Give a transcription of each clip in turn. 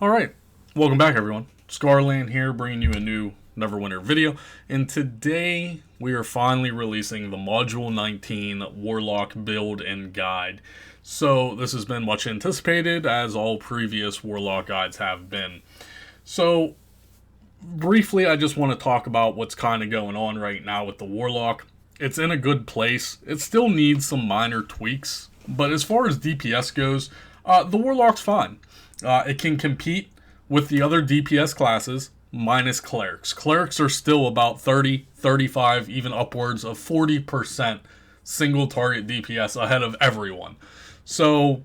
Alright, welcome back everyone. Scarland here, bringing you a new Neverwinter video, and today we are finally releasing the Module 19 Warlock build and guide. So this has been much anticipated, as all previous Warlock guides have been. So briefly, I just want to talk about what's kind of going on right now with the Warlock. It's in a good place. It still needs some minor tweaks, but as far as DPS goes, the Warlock's fine. It can compete with the other DPS classes, minus Clerics. Clerics are still about 30, 35, even upwards of 40% single target DPS ahead of everyone. So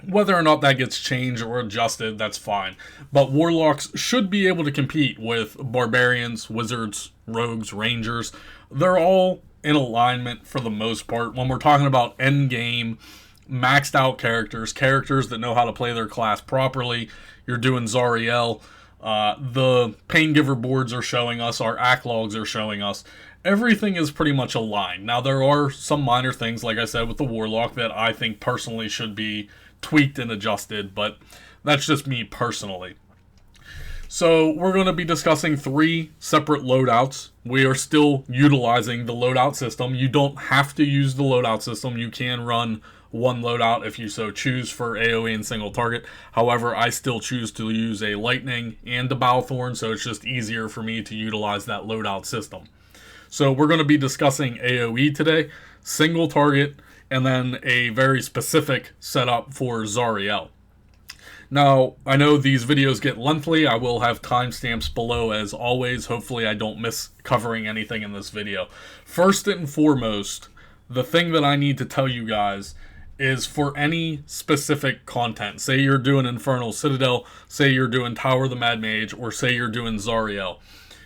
whether or not that gets changed or adjusted, that's fine. But Warlocks should be able to compete with Barbarians, Wizards, Rogues, Rangers. They're all in alignment for the most part. When we're talking about endgame, maxed out characters that know how to play their class properly, you're doing Zariel. The Paingiver boards are showing us, our act logs are showing us. Everything is pretty much aligned. Now, there are some minor things, like I said, with the Warlock that I think personally should be tweaked and adjusted, but that's just me personally. So we're going to be discussing 3 separate loadouts. We are still utilizing the loadout system. You don't have to use the loadout system. You can run one loadout if you so choose for AoE and single target. However, I still choose to use a Lightning and a Bowthorn, so it's just easier for me to utilize that loadout system. So we're going to be discussing AoE today, single target, and then a very specific setup for Zariel. Now, I know these videos get lengthy. I will have timestamps below as always. Hopefully I don't miss covering anything in this video. First and foremost, the thing that I need to tell you guys is for any specific content. Say you're doing Infernal Citadel, say you're doing Tower of the Mad Mage, or say you're doing Zariel.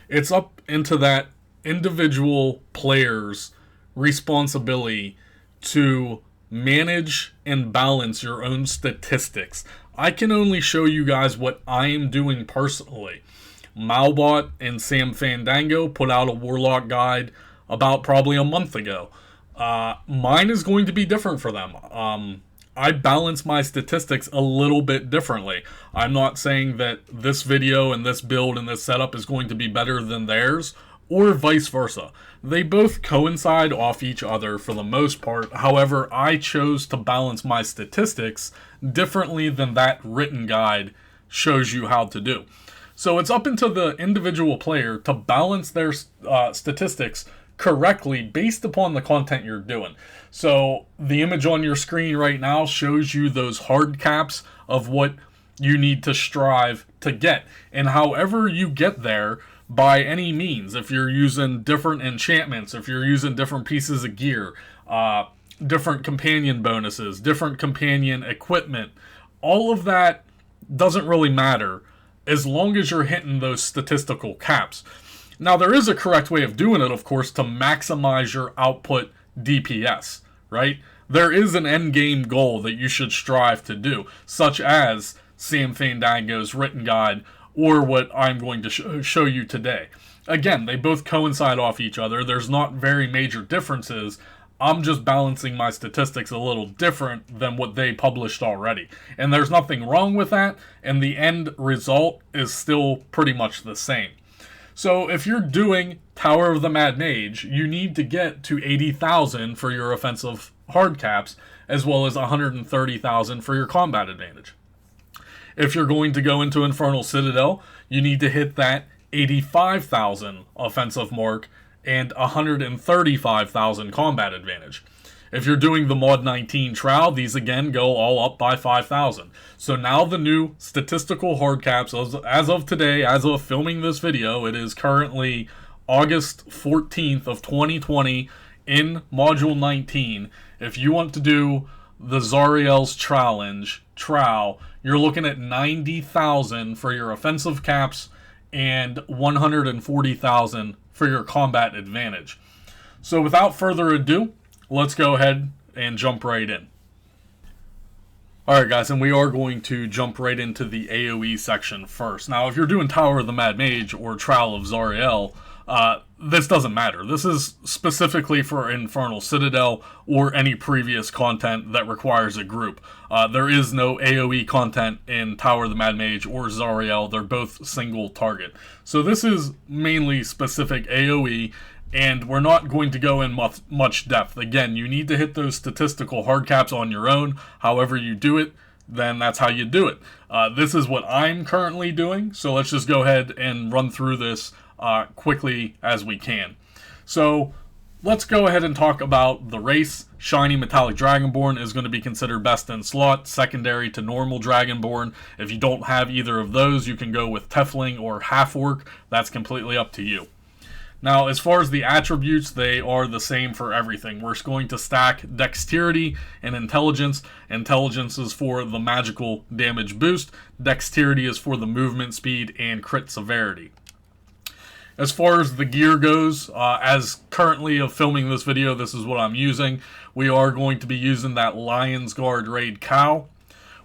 It's up into that individual player's responsibility to manage and balance your own statistics. I can only show you guys what I am doing personally. Malbot and Sam Fandango put out a Warlock guide about probably a month ago. Mine is going to be different for them. I balance my statistics a little bit differently. I'm not saying that this video and this build and this setup is going to be better than theirs, or vice versa. They both coincide off each other for the most part. However, I chose to balance my statistics differently than that written guide shows you how to do. So it's up into the individual player to balance their statistics correctly based upon the content you're doing. So the image on your screen right now shows you those hard caps of what you need to strive to get. And however you get there, by any means, if you're using different enchantments, if you're using different pieces of gear, different companion bonuses, different companion equipment, all of that doesn't really matter as long as you're hitting those statistical caps. Now, there is a correct way of doing it, of course, to maximize your output DPS, right? There is an end game goal that you should strive to do, such as Sam Fandango's written guide, or what I'm going to show you today. Again, they both coincide off each other. There's not very major differences. I'm just balancing my statistics a little different than what they published already. And there's nothing wrong with that, and the end result is still pretty much the same. So if you're doing Tower of the Mad Mage, you need to get to 80,000 for your offensive hard caps, as well as 130,000 for your combat advantage. If you're going to go into Infernal Citadel, you need to hit that 85,000 offensive mark and 135,000 combat advantage. If you're doing the Mod 19 Trowel, these again go all up by 5,000. So now the new statistical hard caps, as of today, as of filming this video, it is currently August 14th of 2020 in Module 19. If you want to do the Zariel's Trowel, you're looking at 90,000 for your offensive caps and 140,000 for your combat advantage. So without further ado, let's go ahead and jump right in. Alright guys, and we are going to jump right into the AoE section first. Now, if you're doing Tower of the Mad Mage or Trowel of Zariel, this doesn't matter. This is specifically for Infernal Citadel or any previous content that requires a group. There is no AoE content in Tower of the Mad Mage or Zariel. They're both single target. So this is mainly specific AoE, and we're not going to go in much depth. Again, you need to hit those statistical hard caps on your own. However you do it, then that's how you do it. This is what I'm currently doing, so let's just go ahead and run through this quickly as we can. So let's go ahead and talk about the race. Shiny Metallic Dragonborn is going to be considered best in slot, secondary to normal Dragonborn. If you don't have either of those, you can go with Tiefling or Half-Orc. That's completely up to you. Now, as far as the attributes, they are the same for everything. We're going to stack Dexterity and Intelligence. Intelligence is for the magical damage boost. Dexterity is for the movement speed and crit severity. As far as the gear goes, as currently of filming this video, this is what I'm using. We are going to be using that Lion's Guard Raid Cow.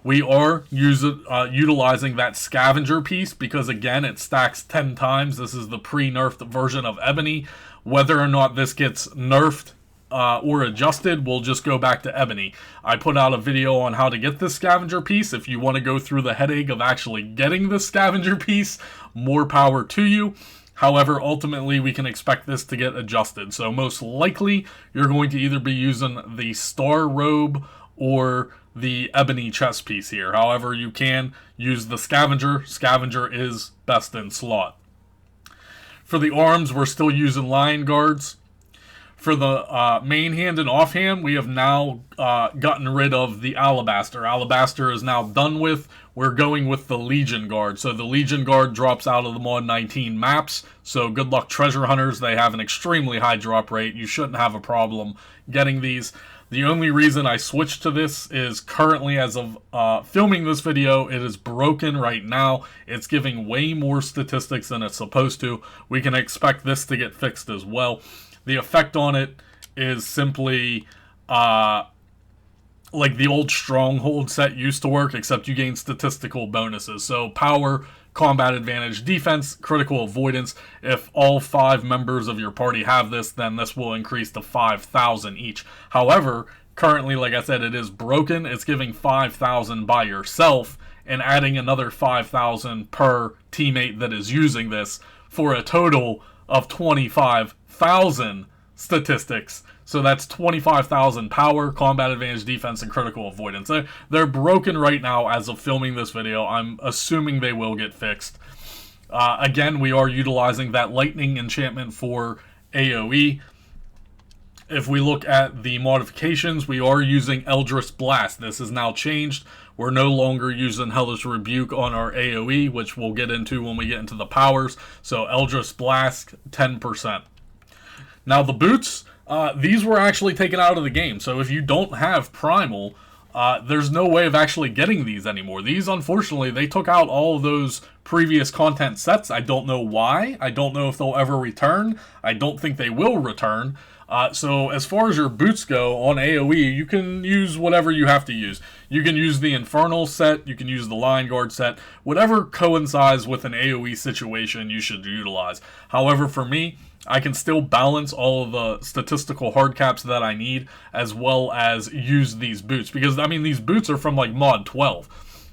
We are utilizing that Scavenger piece because, again, it stacks 10 times. This is the pre-nerfed version of Ebony. Whether or not this gets nerfed or adjusted, we'll just go back to Ebony. I put out a video on how to get this Scavenger piece. If you want to go through the headache of actually getting the Scavenger piece, more power to you. However, ultimately, we can expect this to get adjusted. So most likely, you're going to either be using the Star Robe or the Ebony chest piece here. However, you can use the Scavenger. Scavenger is best in slot. For the arms, we're still using Lion Guards. For the main hand and offhand, we have now gotten rid of the Alabaster. Alabaster is now done with. We're going with the Legion Guard. So the Legion Guard drops out of the Mod 19 maps. So good luck, treasure hunters. They have an extremely high drop rate. You shouldn't have a problem getting these. The only reason I switched to this is currently, as of filming this video, it is broken right now. It's giving way more statistics than it's supposed to. We can expect this to get fixed as well. The effect on it is simply like the old Stronghold set used to work, except you gain statistical bonuses. So power, combat advantage, defense, critical avoidance. If all 5 members of your party have this, then this will increase to 5,000 each. However, currently, like I said, it is broken. It's giving 5,000 by yourself and adding another 5,000 per teammate that is using this for a total of 25,000 statistics. So that's 25,000 power, combat advantage, defense, and critical avoidance. They're broken right now as of filming this video. I'm assuming they will get fixed. Again, we are utilizing that lightning enchantment for AoE. If we look at the modifications, we are using Eldritch Blast. This is now changed. We're no longer using Hellish Rebuke on our AoE, which we'll get into when we get into the powers. So Eldritch Blast, 10%. Now the boots, these were actually taken out of the game. So if you don't have Primal, there's no way of actually getting these anymore. These, unfortunately, they took out all of those previous content sets. I don't know why. I don't know if they'll ever return. I don't think they will return. So as far as your boots go on AoE, you can use whatever you have to use. You can use the Infernal set, you can use the Lion Guard set, whatever coincides with an AoE situation you should utilize. However, for me, I can still balance all of the statistical hard caps that I need, as well as use these boots. Because, I mean, these boots are from, like, Mod 12.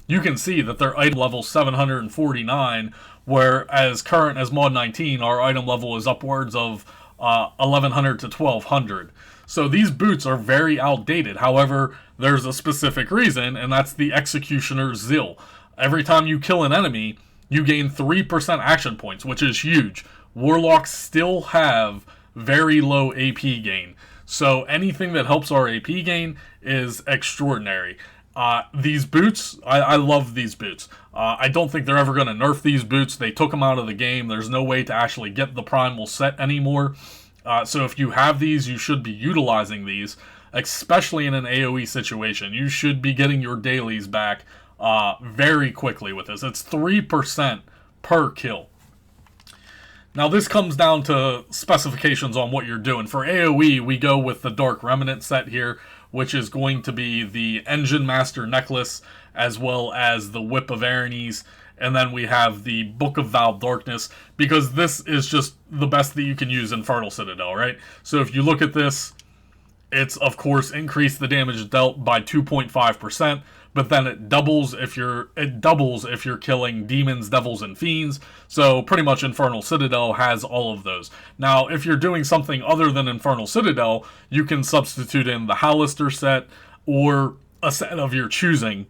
You can see that they're item level 749, whereas current as Mod 19, our item level is upwards of 1,100 to 1,200. So these boots are very outdated. However, there's a specific reason, and that's the Executioner's Zeal. Every time you kill an enemy, you gain 3% action points, which is huge. Warlocks still have very low AP gain. So anything that helps our AP gain is extraordinary. These boots, I love these boots. I don't think they're ever going to nerf these boots. They took them out of the game. There's no way to actually get the Primal set anymore. So if you have these, you should be utilizing these, especially in an AoE situation. You should be getting your dailies back very quickly with this. It's 3% per kill. Now this comes down to specifications on what you're doing. For AoE, we go with the Dark Remnant set here, which is going to be the Engine Master Necklace, as well as the Whip of Aranes, and then we have the Book of Vowed Darkness, because this is just the best that you can use Infernal Citadel, right? So if you look at this, it's, of course, increased the damage dealt by 2.5%, but then it doubles if you're killing demons, devils, and fiends. So pretty much Infernal Citadel has all of those. Now, if you're doing something other than Infernal Citadel, you can substitute in the Hallister set or a set of your choosing.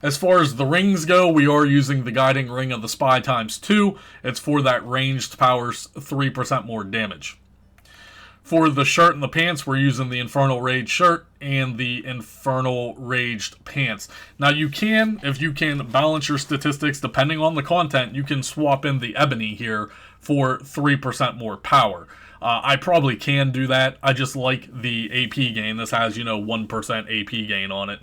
As far as the rings go, we are using the Guiding Ring of the Spy ×2. It's for that ranged powers 3% more damage. For the shirt and the pants, we're using the Infernal Rage shirt and the Infernal Raged pants. Now you can, if you can balance your statistics depending on the content, you can swap in the Ebony here for 3% more power. I probably can do that. I just like the AP gain. This has, 1% AP gain on it.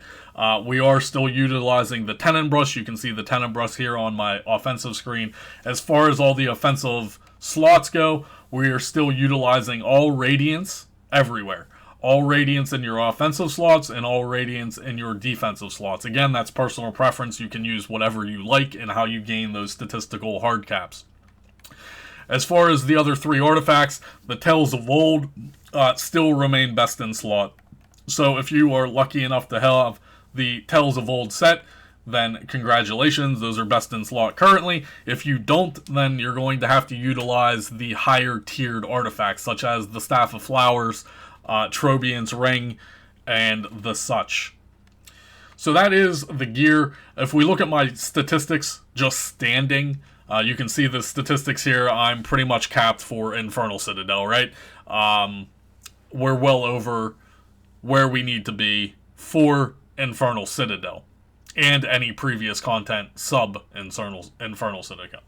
We are still utilizing the Tenon Brush. You can see the Tenon Brush here on my offensive screen. As far as all the offensive slots go, we are still utilizing all Radiance everywhere. All Radiance in your offensive slots and all Radiance in your defensive slots. Again, that's personal preference. You can use whatever you like and how you gain those statistical hard caps. As far as the other three artifacts, the Tales of Old still remain best in slot. So if you are lucky enough to have the Tales of Old set, then congratulations, those are best in slot currently. If you don't, then you're going to have to utilize the higher tiered artifacts, such as the Staff of Flowers, Trobian's Ring, and the such. So that is the gear. If we look at my statistics, just standing, you can see the statistics here. I'm pretty much capped for Infernal Citadel, right? We're well over where we need to be for Infernal Citadel and any previous content sub-Infernal Citadel.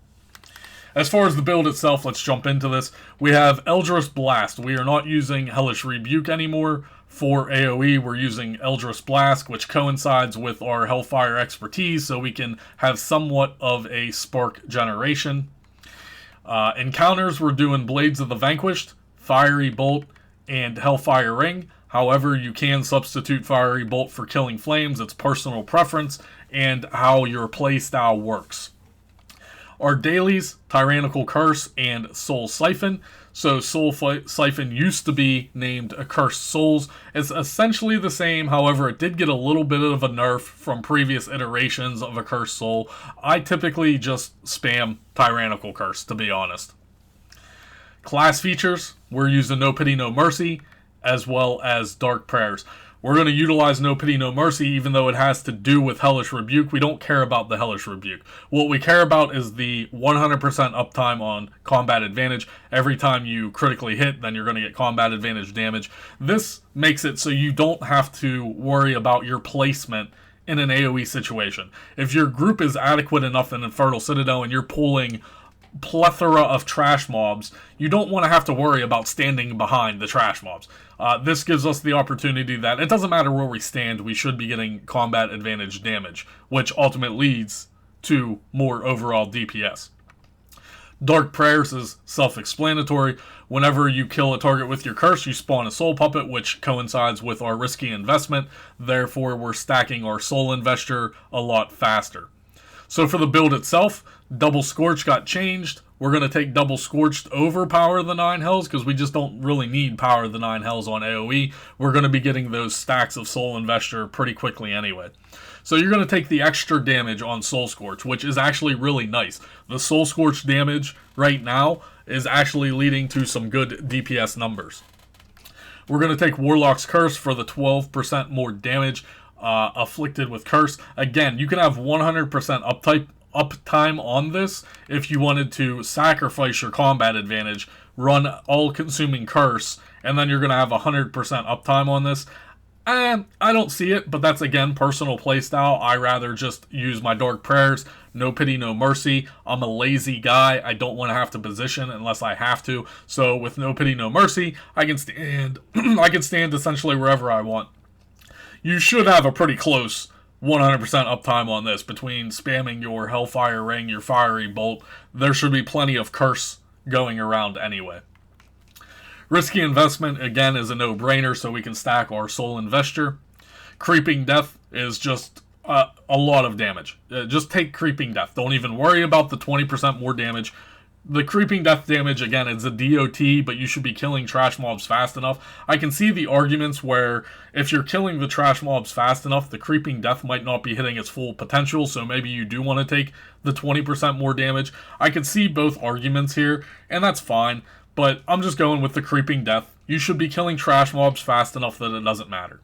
As far as the build itself, let's jump into this. We have Eldritch Blast. We are not using Hellish Rebuke anymore. For AoE, we're using Eldritch Blast, which coincides with our Hellfire expertise, so we can have somewhat of a spark generation. Encounters, we're doing Blades of the Vanquished, Fiery Bolt, and Hellfire Ring. However, you can substitute Fiery Bolt for Killing Flames. It's personal preference and how your playstyle works. Our dailies, Tyrannical Curse and Soul Siphon. So Soul Siphon used to be named Accursed Souls. It's essentially the same, however, it did get a little bit of a nerf from previous iterations of Accursed Soul. I typically just spam Tyrannical Curse, to be honest. Class features, we're using No Pity No Mercy, as well as Dark Prayers. We're going to utilize No Pity No Mercy, even though it has to do with Hellish Rebuke. We don't care about the Hellish Rebuke. What we care about is the 100% uptime on combat advantage. Every time you critically hit, then you're going to get combat advantage damage. This makes it so you don't have to worry about your placement in an AoE situation. If your group is adequate enough in Infernal Citadel and you're pulling plethora of trash mobs, you don't want to have to worry about standing behind the trash mobs. This gives us the opportunity that it doesn't matter where we stand, we should be getting combat advantage damage, which ultimately leads to more overall DPS. Dark Prayers is self-explanatory. Whenever you kill a target with your curse, you spawn a soul puppet, which coincides with our risky investment. Therefore, we're stacking our soul investor a lot faster. So for the build itself, Double Scorch got changed. We're going to take Double Scorched over Power of the Nine Hells because we just don't really need Power of the Nine Hells on AoE. We're going to be getting those stacks of Soul Investor pretty quickly anyway. So you're going to take the extra damage on Soul Scorch, which is actually really nice. The Soul Scorch damage right now is actually leading to some good DPS numbers. We're going to take Warlock's Curse for the 12% more damage afflicted with Curse. Again, you can have 100% uptime on this if you wanted to sacrifice your combat advantage, run all-consuming Curse, and then you're going to have 100% uptime on this. And I don't see it, but that's, again, personal playstyle. I rather just use my Dark Prayers, No Pity, No Mercy. I'm a lazy guy. I don't want to have to position unless I have to. So with No Pity, No Mercy, I can stand I can stand essentially wherever I want. You should have a pretty close 100% uptime on this. Between spamming your Hellfire Ring, your Fiery Bolt, there should be plenty of Curse going around anyway. Risky Investment, again, is a no-brainer, so we can stack our Soul Investor. Creeping Death is just a lot of damage. Just take Creeping Death. Don't even worry about the 20% more damage. The Creeping Death damage, again, it's a DOT, but you should be killing trash mobs fast enough. I can see the arguments where if you're killing the trash mobs fast enough, the Creeping Death might not be hitting its full potential, so maybe you do want to take the 20% more damage. I can see both arguments here, and that's fine, but I'm just going with the Creeping Death. You should be killing trash mobs fast enough that it doesn't matter.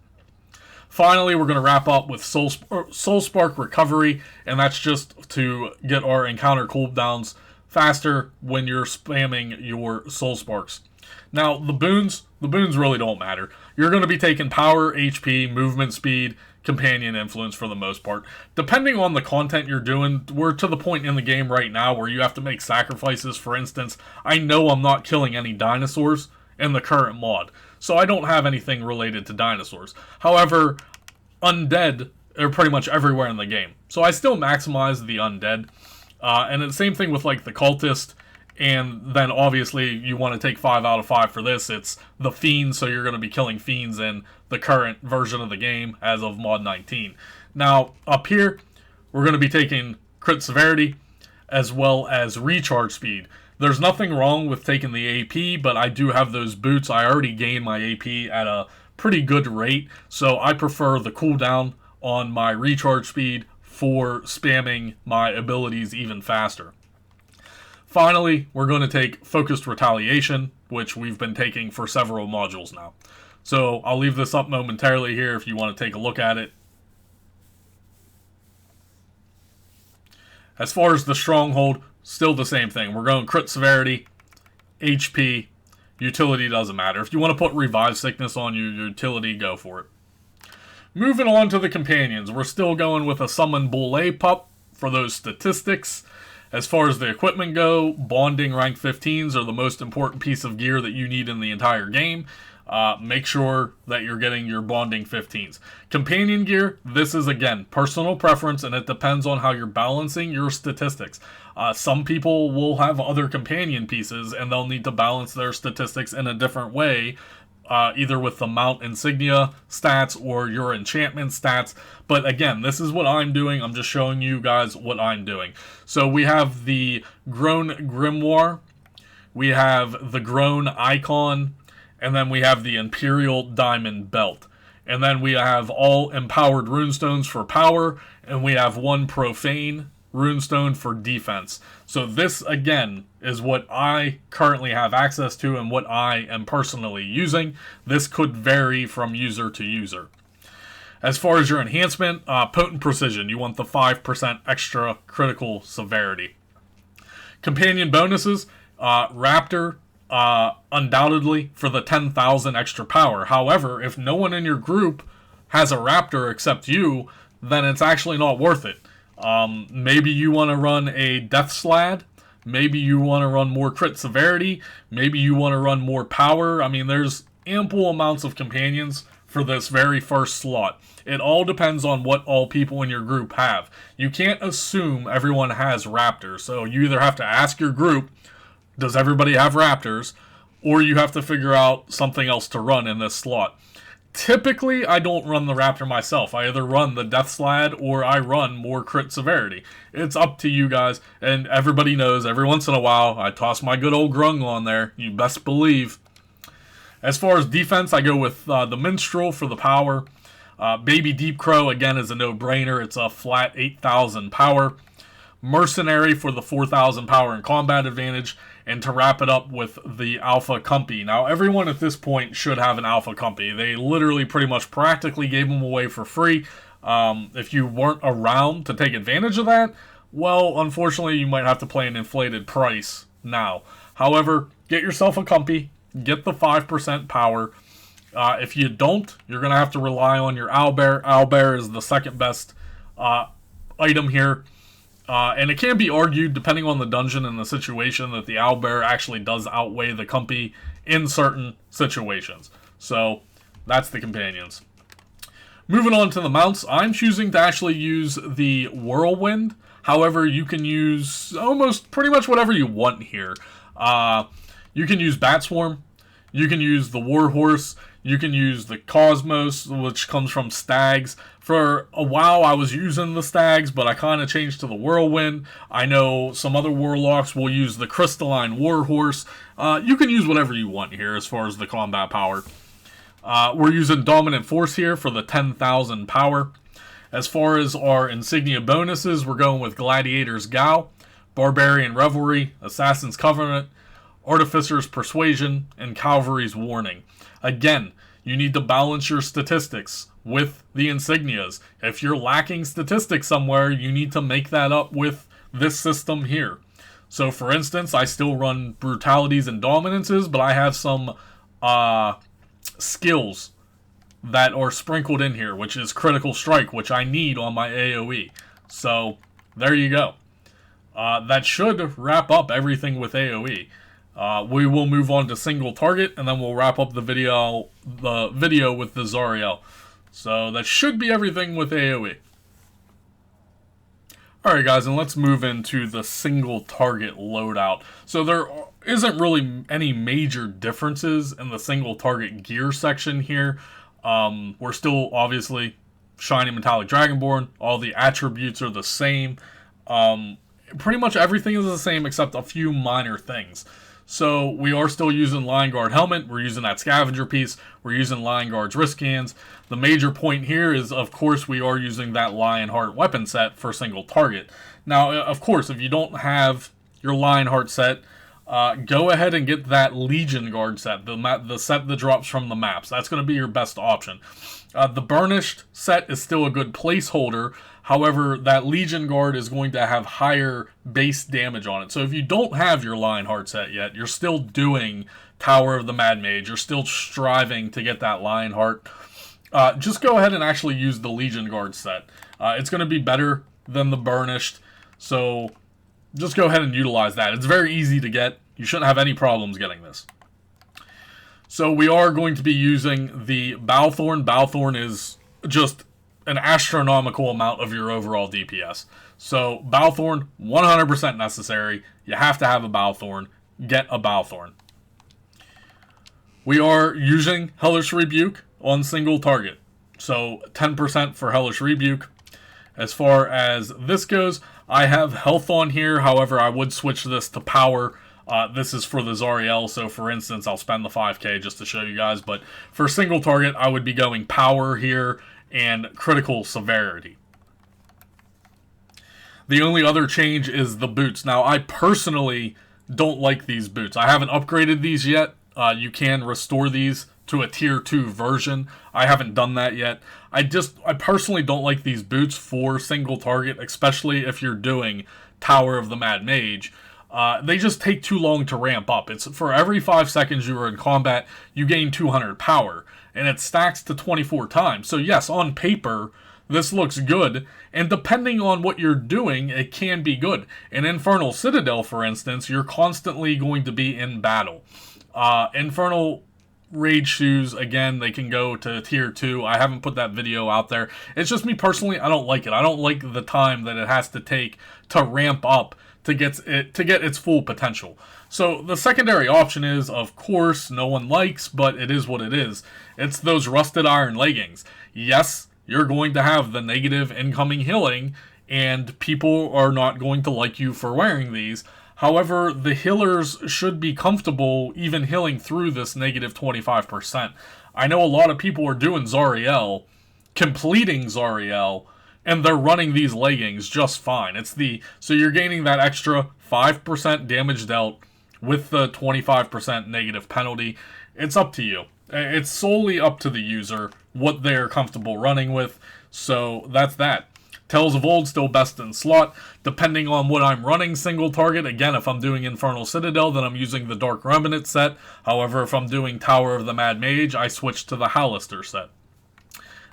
Finally, we're going to wrap up with Soul Spark Recovery, and that's just to get our encounter cooldowns faster when you're spamming your Soul Sparks. Now, the boons really don't matter. You're going to be taking power, HP, movement speed, companion influence for the most part. Depending on the content you're doing, we're to the point in the game right now where you have to make sacrifices. For instance, I know I'm not killing any dinosaurs in the current mod, so I don't have anything related to dinosaurs. However, undead are pretty much everywhere in the game, so I still maximize the undead. And the same thing with like the cultist, and then obviously you want to take 5 out of 5 for this. It's the fiends, so you're going to be killing fiends in the current version of the game as of mod 19. Now up here, we're going to be taking crit severity as well as recharge speed. There's nothing wrong with taking the AP, but I do have those boots. I already gained my AP at a pretty good rate, so I prefer the cooldown on my recharge speed for spamming my abilities even faster. Finally, we're going to take Focused Retaliation, which we've been taking for several modules now. So I'll leave this up momentarily here if you want to take a look at it. As far as the Stronghold, still the same thing. We're going crit severity, HP, utility doesn't matter. If you want to put Revive Sickness on your utility, go for it. Moving on to the companions, we're still going with a Summon Bull A Pup for those statistics. As far as the equipment go, Bonding rank 15s are the most important piece of gear that you need in the entire game. Make sure that you're getting your Bonding 15s. Companion gear, this is again personal preference, and it depends on how you're balancing your statistics. Some people will have other companion pieces and they'll need to balance their statistics in a different way, either with the mount insignia stats or your enchantment stats. But again, this is what I'm doing. I'm just showing you guys what I'm doing. So we have the Grown Grimoire, we have the Grown Icon, and then we have the Imperial Diamond Belt. And then we have all empowered runestones for power, and we have one profane runestone for defense. So this, again, is what I currently have access to and what I am personally using. This could vary from user to user. As far as your enhancement, Potent Precision, you want the 5% extra critical severity. Companion bonuses, Raptor, undoubtedly for the 10,000 extra power. However, if no one in your group has a Raptor except you, then it's actually not worth it. Maybe you want to run a Death Slad. Maybe you want to run more crit severity. Maybe you want to run more power. I mean, there's ample amounts of companions for this very first slot. It all depends on what all people in your group have. You can't assume everyone has Raptors, so you either have to ask your group, does everybody have Raptors, or you have to figure out something else to run in this slot. Typically, I don't run the Raptor myself. I either run the Death Slad or I run more crit severity. It's up to you guys, and everybody knows every once in a while I toss my good old Grung on there. You best believe. As far as defense, I go with the Minstrel for the power. Baby Deep Crow, again, is a no-brainer. It's a flat 8,000 power. Mercenary for the 4,000 power and combat advantage. And to wrap it up with the Alpha Compy. Now, everyone at this point should have an Alpha Compy. They literally pretty much practically gave them away for free. If you weren't around to take advantage of that, well, unfortunately, you might have to pay an inflated price now. However, get yourself a Compy. Get the 5% power. If you don't, you're going to have to rely on your Owlbear. Owlbear is the second best item here. And it can be argued, depending on the dungeon and the situation, that the Owlbear actually does outweigh the Compy in certain situations. So, that's the companions. Moving on to the mounts, I'm choosing to actually use the Whirlwind. However, you can use almost pretty much whatever you want here. You can use Bat Swarm. You can use the Warhorse. You can use the Cosmos, which comes from Stags. For a while, I was using the Stags, but I kind of changed to the Whirlwind. I know some other Warlocks will use the Crystalline Warhorse. You can use whatever you want here as far as the combat power. We're using Dominant Force here for the 10,000 power. As far as our insignia bonuses, we're going with Gladiator's Gal, Barbarian Revelry, Assassin's Covenant, Artificer's Persuasion, and Cavalry's Warning. Again, you need to balance your statistics with the insignias. If you're lacking statistics somewhere, you need to make that up with this system here. So for instance, I still run brutalities and dominances, but I have some skills that are sprinkled in here, which is critical strike, which I need on my AoE. So there you go. That should wrap up everything with AoE. We will move on to single target, and then we'll wrap up the video with the Zariel. So that should be everything with AoE. Alright guys, and let's move into the single target loadout. So there isn't really any major differences in the single target gear section here. We're still obviously Shiny Metallic Dragonborn. All the attributes are the same. Pretty much everything is the same except a few minor things. So we are still using Lion Guard Helmet. We're using that Scavenger piece. We're using Lion Guard's wrist cans. The major point here is, of course, we are using that Lionheart weapon set for single target. Now, of course, if you don't have your Lionheart set, go ahead and get that Legion Guard set, the set that drops from the maps. That's going to be your best option. The Burnished set is still a good placeholder. However, that Legion Guard is going to have higher base damage on it. So if you don't have your Lionheart set yet, you're still doing Tower of the Mad Mage. You're still striving to get that Lionheart. Just go ahead and actually use the Legion Guard set. It's going to be better than the Burnished. So just go ahead and utilize that. It's very easy to get. You shouldn't have any problems getting this. So we are going to be using the Balthorn. Balthorn is just an astronomical amount of your overall DPS. So Balthorn, 100% necessary. You have to have a Balthorn. Get a Balthorn. We are using Hellish Rebuke on single target. So 10% for Hellish Rebuke. As far as this goes, I have health on here. However, I would switch this to power. This is for the Zariel, so for instance, I'll spend the 5k just to show you guys. But for single target, I would be going power here and critical severity. The only other change is the boots. Now, I personally don't like these boots. I haven't upgraded these yet. You can restore these to a tier 2 version. I haven't done that yet. I personally don't like these boots for single target, especially if you're doing Tower of the Mad Mage. They just take too long to ramp up. It's for every 5 seconds you are in combat, you gain 200 power, and it stacks to 24 times. So yes, on paper, this looks good, and depending on what you're doing, it can be good. In Infernal Citadel, for instance, you're constantly going to be in battle. Infernal Rage Shoes, again, they can go to tier 2. I haven't put that video out there. It's just me personally, I don't like it. I don't like the time that it has to take to ramp up to get its full potential. So the secondary option is, of course, no one likes, but it is what it is. It's those Rusted Iron leggings. Yes, you're going to have the negative incoming healing, and people are not going to like you for wearing these. However, the healers should be comfortable even healing through this negative 25%. I know a lot of people are doing Zariel, completing Zariel, and they're running these leggings just fine. So you're gaining that extra 5% damage dealt with the 25% negative penalty. It's up to you. It's solely up to the user what they're comfortable running with. So that's that. Tales of Old still best in slot. Depending on what I'm running single target, again, if I'm doing Infernal Citadel, then I'm using the Dark Remnant set. However, if I'm doing Tower of the Mad Mage, I switch to the Hallister set.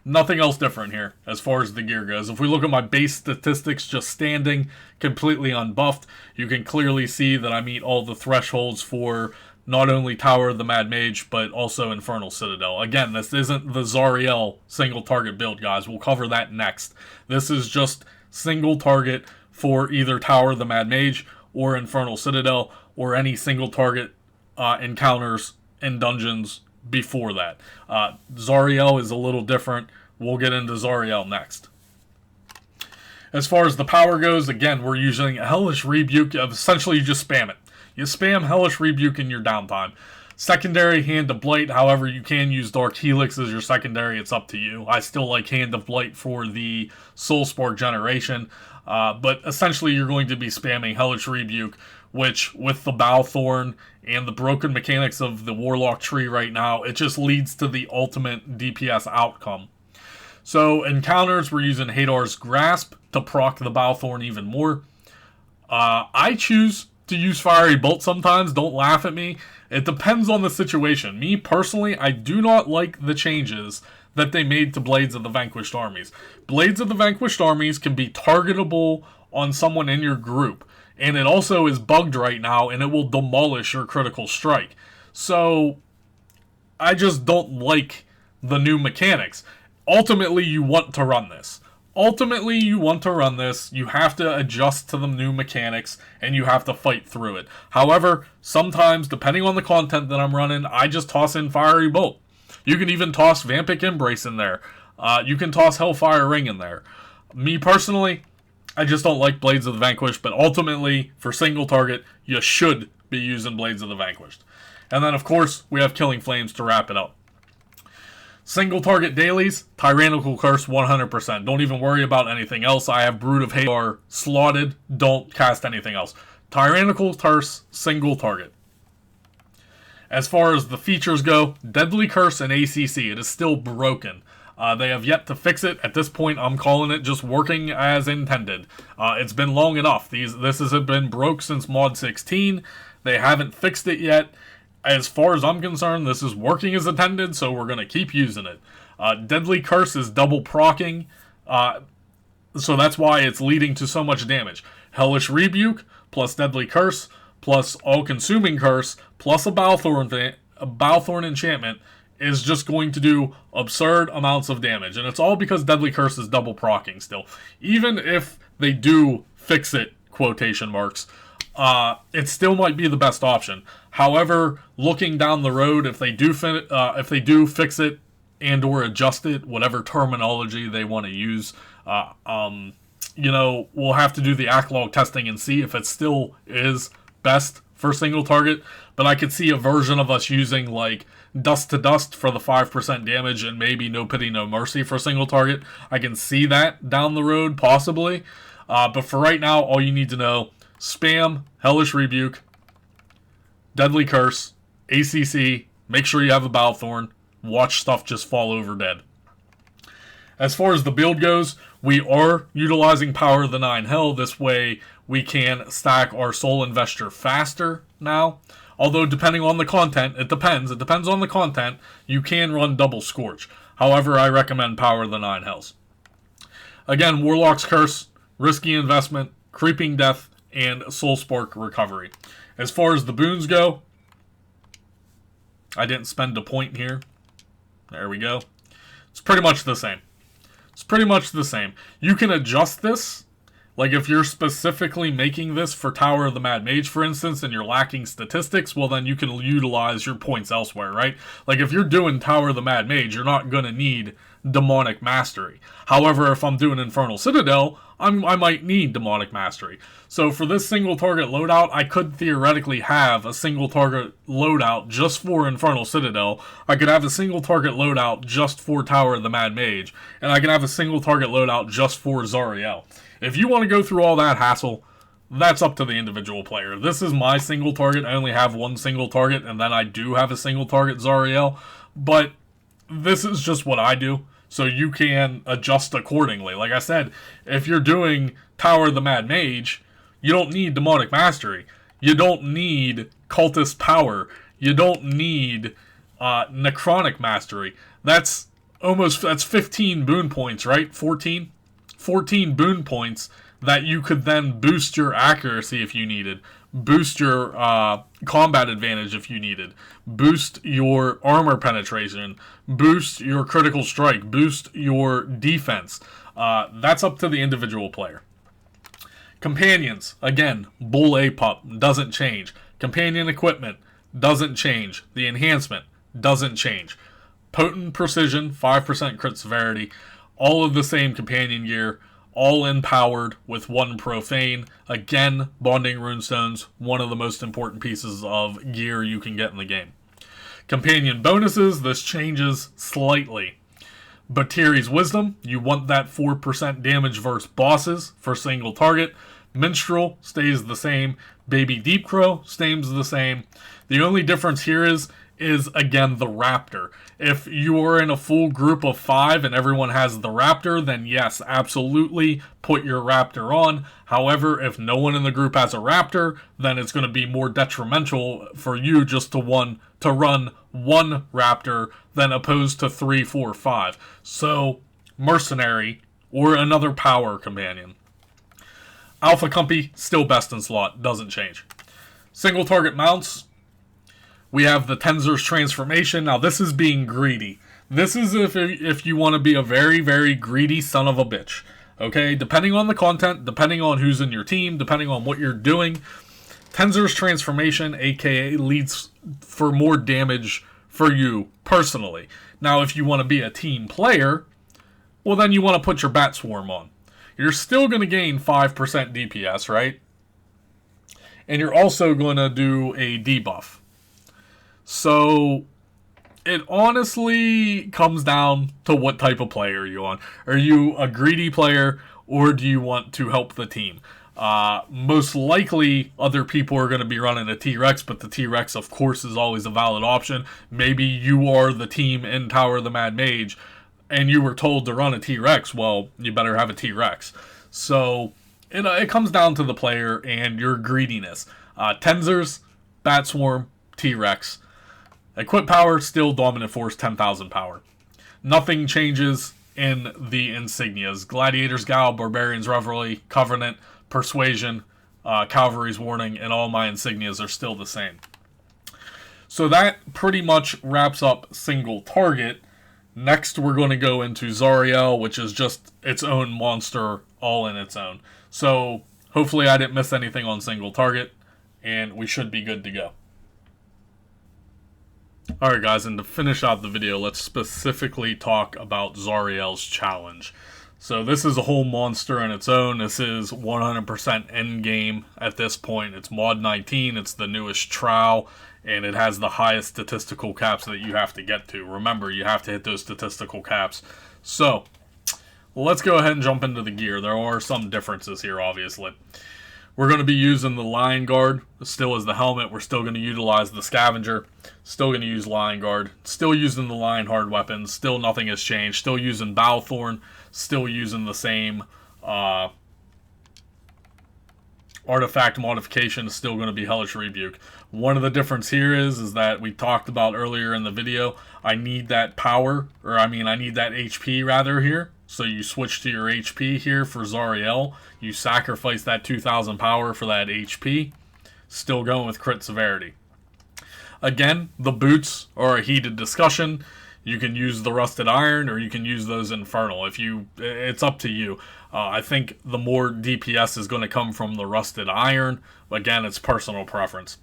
Nothing else different here as far as the gear goes. If we look at my base statistics just standing, completely unbuffed, you can clearly see that I meet all the thresholds for not only Tower of the Mad Mage, but also Infernal Citadel. Again, this isn't the Zariel single target build, guys. We'll cover that next. This is just single target for either Tower of the Mad Mage or Infernal Citadel or any single target encounters in dungeons before that. Zariel is a little different We'll get into Zariel next. As far as the power goes, again, we're using Hellish Rebuke. Essentially, you just spam it. You spam Hellish Rebuke in your downtime. Secondary, Hand of Blight. However, you can use Dark Helix as your secondary. It's up to you. I still like Hand of Blight for the Soul Spark generation. But essentially, you're going to be spamming Hellish Rebuke, which, with the Bowthorn and the broken mechanics of the Warlock tree right now, it just leads to the ultimate DPS outcome. So, encounters, we're using Hadar's Grasp to proc the Bowthorn even more. I choose to use Fiery Bolt sometimes. Don't laugh at me. It depends on the situation. Me, personally, I do not like the changes that they made to Blades of the Vanquished Armies. Blades of the Vanquished Armies can be targetable on someone in your group. And it also is bugged right now, and it will demolish your critical strike. So, I just don't like the new mechanics. Ultimately, you want to run this. You have to adjust to the new mechanics, and you have to fight through it. However, sometimes, depending on the content that I'm running, I just toss in Fiery Bolt. You can even toss Vampiric Embrace in there. You can toss Hellfire Ring in there. Me, personally, I just don't like Blades of the Vanquished, but ultimately, for single target, you should be using Blades of the Vanquished. And then, of course, we have Killing Flames to wrap it up. Single target dailies, Tyrannical Curse 100%. Don't even worry about anything else. I have Brood of Hadar slotted. Don't cast anything else. Tyrannical Curse, single target. As far as the features go, Deadly Curse and ACC. It is still broken. They have yet to fix it. At this point, I'm calling it just working as intended. It's been long enough. This has been broke since Mod 16. They haven't fixed it yet. As far as I'm concerned, this is working as intended, so we're going to keep using it. Deadly Curse is double procking, so that's why it's leading to so much damage. Hellish Rebuke, plus Deadly Curse, plus All-Consuming Curse, plus a Bowthorn enchantment is just going to do absurd amounts of damage. And it's all because Deadly Curse is double procking still. Even if they do fix it, quotation marks, it still might be the best option. However, looking down the road, if they do fix it and or adjust it, whatever terminology they want to use, we'll have to do the ACLOG testing and see if it still is best for single target. But I could see a version of us using like Dust to Dust for the 5% damage and maybe No Pity No Mercy for single target. I can see that down the road, possibly. But for right now, all you need to know, spam Hellish Rebuke, Deadly Curse, ACC, make sure you have a Bowthorn, watch stuff just fall over dead. As far as the build goes, we are utilizing Power of the 9 Hell. This way we can stack our Soul Investor faster now. Although depending on the content, it depends on the content, you can run Double Scorch. However, I recommend Power of the 9 Hells. Again, Warlock's Curse, Risky Investment, Creeping Death, and Soul Spark Recovery. As far as the boons go, I didn't spend a point here. There we go. It's pretty much the same. You can adjust this. Like if you're specifically making this for Tower of the Mad Mage, for instance, and you're lacking statistics, well then you can utilize your points elsewhere, right? Like if you're doing Tower of the Mad Mage, you're not going to need Demonic Mastery. However, if I'm doing Infernal Citadel, I might need Demonic Mastery. So for this single target loadout, I could theoretically have a single target loadout just for Infernal Citadel. I could have a single target loadout just for Tower of the Mad Mage. And I can have a single target loadout just for Zariel. If you want to go through all that hassle, that's up to the individual player. This is my single target. I only have one single target, and then I do have a single target Zariel. But this is just what I do. So you can adjust accordingly. Like I said, if you're doing Tower of the Mad Mage, you don't need Demonic Mastery. You don't need Cultist Power. You don't need Necrotic Mastery. That's 15 boon points, right? 14 boon points that you could then boost your accuracy if you needed, boost your combat advantage if you needed, boost your armor penetration, boost your critical strike, boost your defense. That's up to the individual player. Companions, again, Bull Apup doesn't change. Companion equipment doesn't change. The enhancement doesn't change. Potent Precision, 5% crit severity. all of the same companion gear, all empowered with one profane. Again, bonding runestones, one of the most important pieces of gear you can get in the game. Companion bonuses, this changes slightly. Batiri's Wisdom, you want that 4% damage versus bosses for single target. Minstrel stays the same. Baby Deep Crow stays the same. The only difference here is again the Raptor. If you are in a full group of 5 and everyone has the Raptor, then yes, absolutely put your Raptor on. However, if no one in the group has a Raptor, then it's going to be more detrimental for you just to run one Raptor than opposed to 3, 4, 5. So, Mercenary or another power companion. Alpha Compy, still best in slot, doesn't change. Single target mounts, we have the Tenzer's Transformation. Now this is being greedy. This is if you want to be a very, very greedy son of a bitch. Okay, depending on the content, depending on who's in your team, depending on what you're doing, Tenzer's Transformation, aka, leads for more damage for you personally. Now if you want to be a team player, well then you want to put your Bat Swarm on. You're still going to gain 5% DPS, right? And you're also going to do a debuff. So, it honestly comes down to what type of player you're on. Are you a greedy player, or do you want to help the team? Most likely, other people are going to be running a T-Rex, but the T-Rex, of course, is always a valid option. Maybe you are the team in Tower of the Mad Mage, and you were told to run a T-Rex. Well, you better have a T-Rex. So, it comes down to the player and your greediness. Tenzers, Bat Swarm, T-Rex. Equip power, still Dominant Force, 10,000 power. Nothing changes in the insignias. Gladiator's Gal, Barbarian's Revelry, Covenant, Persuasion, Cavalry's Warning, and all my insignias are still the same. So that pretty much wraps up single target. Next, we're going to go into Zariel, which is just its own monster, all in its own. So, hopefully I didn't miss anything on single target, and we should be good to go. Alright guys, and to finish out the video, let's specifically talk about Zariel's challenge. So this is a whole monster in its own. This is 100% endgame at this point. It's mod 19, it's the newest trial, and it has the highest statistical caps that you have to get to. Remember, you have to hit those statistical caps. So, let's go ahead and jump into the gear. There are some differences here, obviously. We're going to be using the Lion Guard, still as the helmet. We're still going to utilize the Scavenger. Still going to use Lion Guard. Still using the Lion Hard weapons. Still nothing has changed. Still using Bowthorn. Still using the same artifact modification. Still going to be Hellish Rebuke. One of the difference here is that we talked about earlier in the video. I need that power, or I need that HP rather here. So you switch to your HP here for Zariel. You sacrifice that 2,000 power for that HP. Still going with crit severity. Again, the boots are a heated discussion. You can use the Rusted Iron or you can use those Infernal. It's up to you. I think the more DPS is going to come from the Rusted Iron. Again, it's personal preference.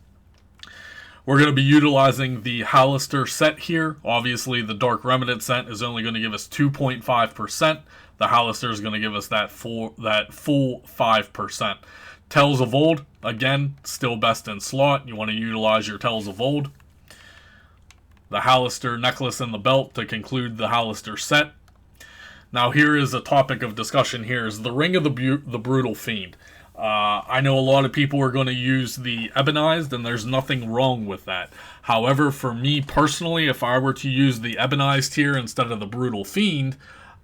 We're going to be utilizing the Hallister set here. Obviously, the Dark Remnant set is only going to give us 2.5%. The Hallister is going to give us that full 5%. Tells of Old, again, still best in slot. You want to utilize your Tells of Old. The Hallister necklace and the belt to conclude the Hallister set. Now, here is a topic of discussion here is the Ring of the Brutal Fiend. I know a lot of people are going to use the Ebonized, and there's nothing wrong with that. However, for me personally, if I were to use the Ebonized here instead of the Brutal Fiend,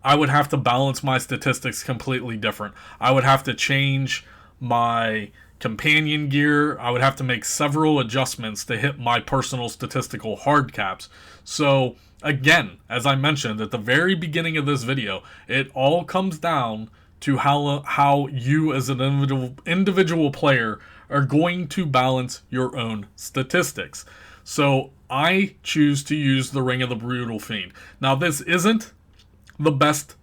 I would have to balance my statistics completely different. I would have to change my companion gear. I would have to make several adjustments to hit my personal statistical hard caps. So, again, as I mentioned at the very beginning of this video, it all comes down to how you as an individual player are going to balance your own statistics. So I choose to use the Ring of the Brutal Fiend. Now this isn't the best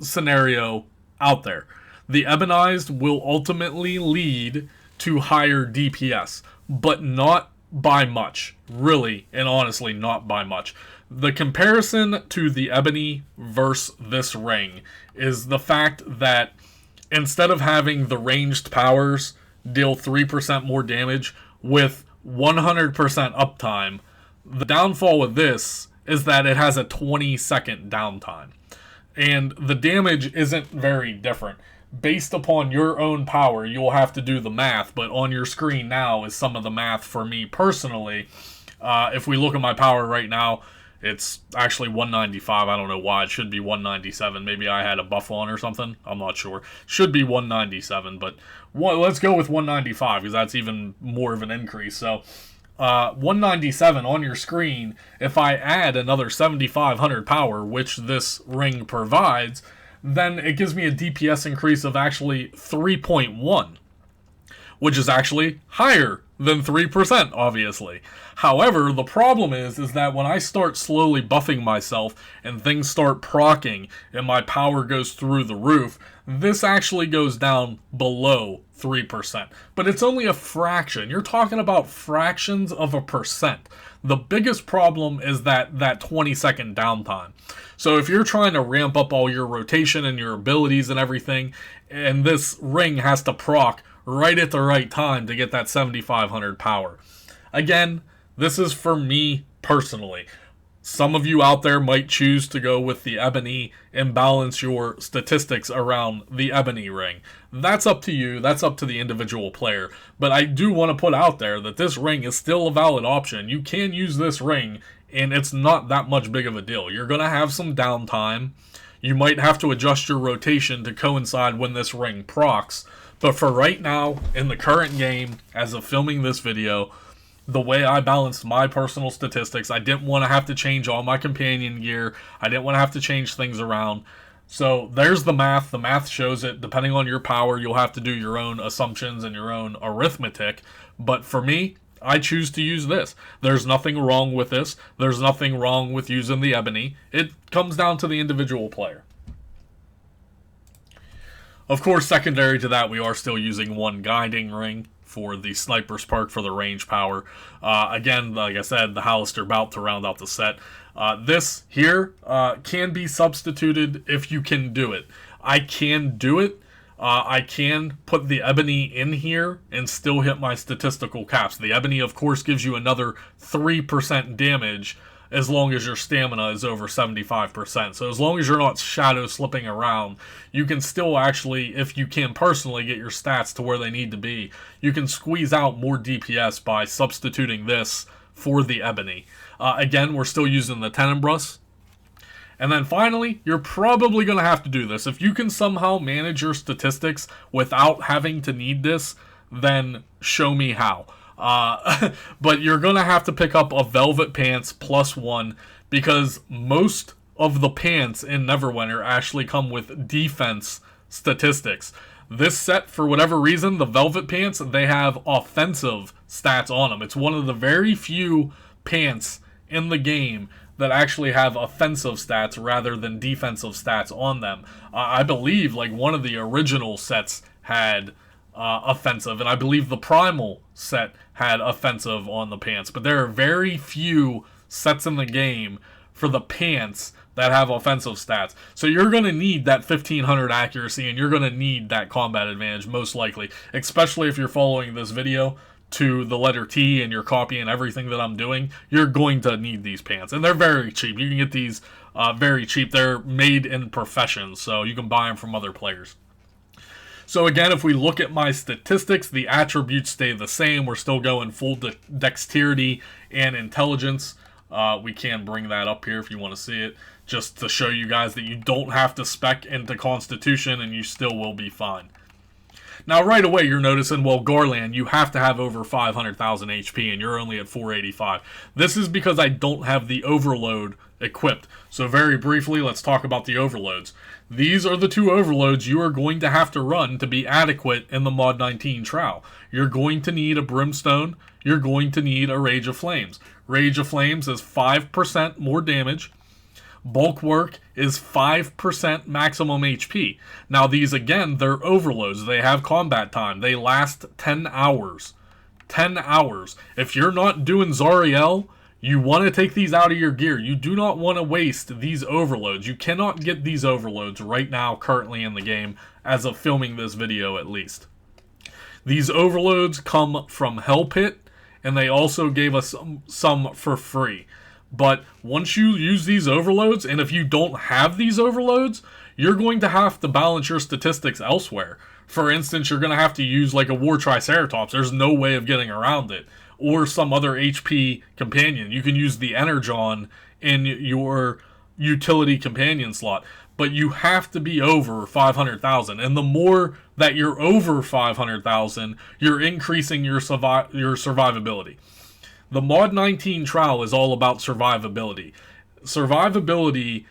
scenario out there. The Ebonized will ultimately lead to higher DPS, but not by much. Really and honestly, not by much. The comparison to the Ebony versus this ring is the fact that instead of having the ranged powers deal 3% more damage with 100% uptime, the downfall with this is that it has a 20-second downtime. And the damage isn't very different. Based upon your own power, you'll have to do the math, but on your screen now is some of the math for me personally. If we look at my power right now, it's actually 195. I don't know why. It should be 197. Maybe I had a buff on or something. I'm not sure. Should be 197, but let's go with 195 because that's even more of an increase. So 197 on your screen, if I add another 7,500 power, which this ring provides, then it gives me a DPS increase of actually 3.1, which is actually higher than 3%, obviously. However, the problem is that when I start slowly buffing myself and things start proccing and my power goes through the roof, this actually goes down below 3%. But it's only a fraction. You're talking about fractions of a percent. The biggest problem is that 20-second downtime. So if you're trying to ramp up all your rotation and your abilities and everything, and this ring has to proc right at the right time to get that 7,500 power. Again, this is for me personally. Some of you out there might choose to go with the Ebony and balance your statistics around the Ebony ring. That's up to you. That's up to the individual player. But I do want to put out there that this ring is still a valid option. You can use this ring, and it's not that much big of a deal. You're going to have some downtime. You might have to adjust your rotation to coincide when this ring procs. But for right now, in the current game, as of filming this video, the way I balanced my personal statistics, I didn't want to have to change all my companion gear. I didn't want to have to change things around. So there's the math. The math shows it. Depending on your power, you'll have to do your own assumptions and your own arithmetic. But for me, I choose to use this. There's nothing wrong with this. There's nothing wrong with using the Ebony. It comes down to the individual player. Of course, secondary to that, we are still using one guiding ring for the sniper's perk for the range power. Again, like I said, the Hallister bout to round out the set. This here can be substituted if you can do it. I can do it. I can put the Ebony in here and still hit my statistical caps. The Ebony, of course, gives you another 3% damage as long as your stamina is over 75%. So as long as you're not shadow slipping around, you can still actually, if you can personally get your stats to where they need to be, you can squeeze out more DPS by substituting this for the Ebony. Again, we're still using the Tenebrous. And then finally, you're probably going to have to do this. If you can somehow manage your statistics without having to need this, then show me how. But you're going to have to pick up a Velvet Pants +1 because most of the pants in Neverwinter actually come with defense statistics. This set, for whatever reason, the Velvet Pants, they have offensive stats on them. It's one of the very few pants in the game that actually have offensive stats rather than defensive stats on them. I believe like one of the original sets had offensive, and I believe the Primal set had offensive on the pants, but there are very few sets in the game for the pants that have offensive stats. So you're going to need that 1500 accuracy, and you're going to need that combat advantage most likely, especially if you're following this video to the letter T and you're copying everything that I'm doing. You're going to need these pants, and they're very cheap. You can get these very cheap. They're made in Professions, so you can buy them from other players. So again, if we look at my statistics, the attributes stay the same. We're still going full dexterity and intelligence. We can bring that up here if you want to see it, just to show you guys that you don't have to spec into Constitution and you still will be fine. Now, right away, you're noticing, well, Garland, you have to have over 500,000 HP, and you're only at 485. This is because I don't have the Overload equipped. So very briefly, let's talk about the overloads. These are the two overloads you are going to have to run to be adequate in the Mod 19 trial. You're going to need a Brimstone. You're going to need a Rage of Flames. Rage of Flames is 5% more damage. Bulk Work is 5% maximum HP. Now these, again, they're overloads. They have combat time. They last 10 hours. 10 hours. If you're not doing Zariel, You want to take these out of your gear. You do not want to waste these overloads. You cannot get these overloads right now, currently in the game, as of filming this video at least. These overloads come from Hell Pit, and they also gave us some for free. But once you use these overloads, and if you don't have these overloads, you're going to have to balance your statistics elsewhere. For instance, you're going to have to use like a War Triceratops. There's no way of getting around it. Or some other HP companion. You can use the Energon in your utility companion slot. But you have to be over 500,000. And the more that you're over 500,000, you're increasing your survivability. The Mod 19 trial is all about survivability. Survivability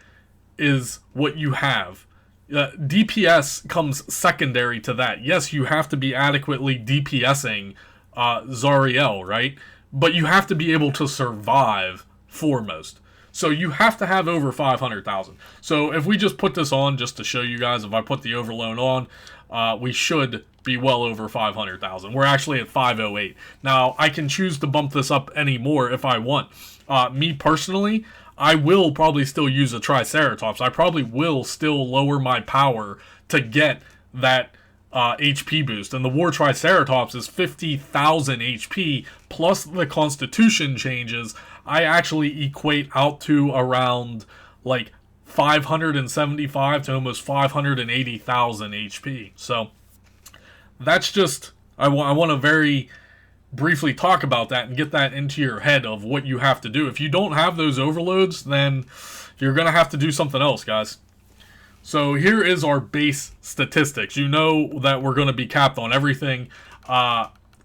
is what you have. DPS comes secondary to that. Yes, you have to be adequately DPSing Zariel, right? But you have to be able to survive foremost. So you have to have over 500,000. So if we just put this on, just to show you guys, if I put the overload on, we should be well over 500,000. We're actually at 508. Now, I can choose to bump this up any more if I want. Me personally, I will probably still use a Triceratops. I probably will still lower my power to get that HP boost. And the War Triceratops is 50,000 HP, plus the Constitution changes. I actually equate out to around like 575 to almost 580,000 HP. So that's just, I want to very briefly talk about that and get that into your head of what you have to do. If you don't have those overloads, then you're going to have to do something else, guys. So here is our base statistics. You know that we're going to be capped on everything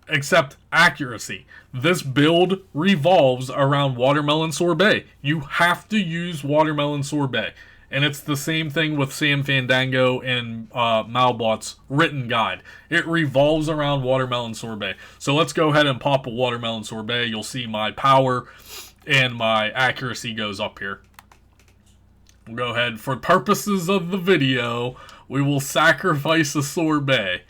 except accuracy. This build revolves around Watermelon Sorbet. You have to use Watermelon Sorbet. And it's the same thing with Sam Fandango and Malbot's written guide. It revolves around Watermelon Sorbet. So let's go ahead and pop a Watermelon Sorbet. You'll see my power and my accuracy goes up here. We'll go ahead. For purposes of the video, we will sacrifice a sorbet.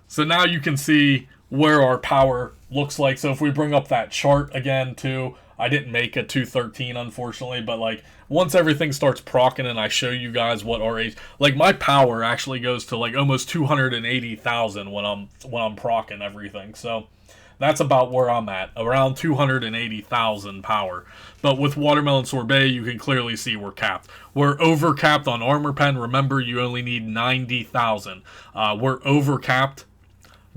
So now you can see where our power looks like. So if we bring up that chart again too, I didn't make a 213 unfortunately, but like once everything starts procking and I show you guys what our age, like my power actually goes to like almost 280,000 when I'm procking everything. So that's about where I'm at, around 280,000 power. But with Watermelon Sorbet, you can clearly see we're capped. We're over capped on Armor Pen. Remember, you only need 90,000. We're over capped.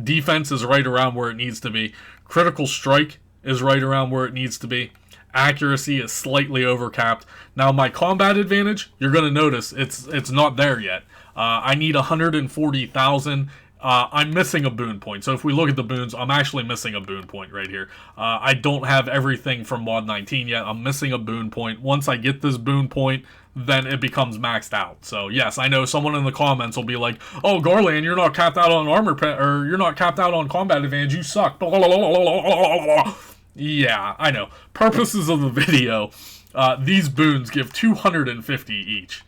Defense is right around where it needs to be. Critical Strike is right around where it needs to be. Accuracy is slightly over capped. Now, my combat advantage, you're going to notice it's not there yet. I need 140,000. I'm missing a boon point. So if we look at the boons, I'm actually missing a boon point right here. I don't have everything from Mod 19 yet. I'm missing a boon point. Once I get this boon point, then it becomes maxed out. So yes, I know someone in the comments will be like, "Oh, Garland, you're not capped out on armor pen, or you're not capped out on combat advantage. You suck." Yeah, I know. Purposes of the video, these boons give 250 each.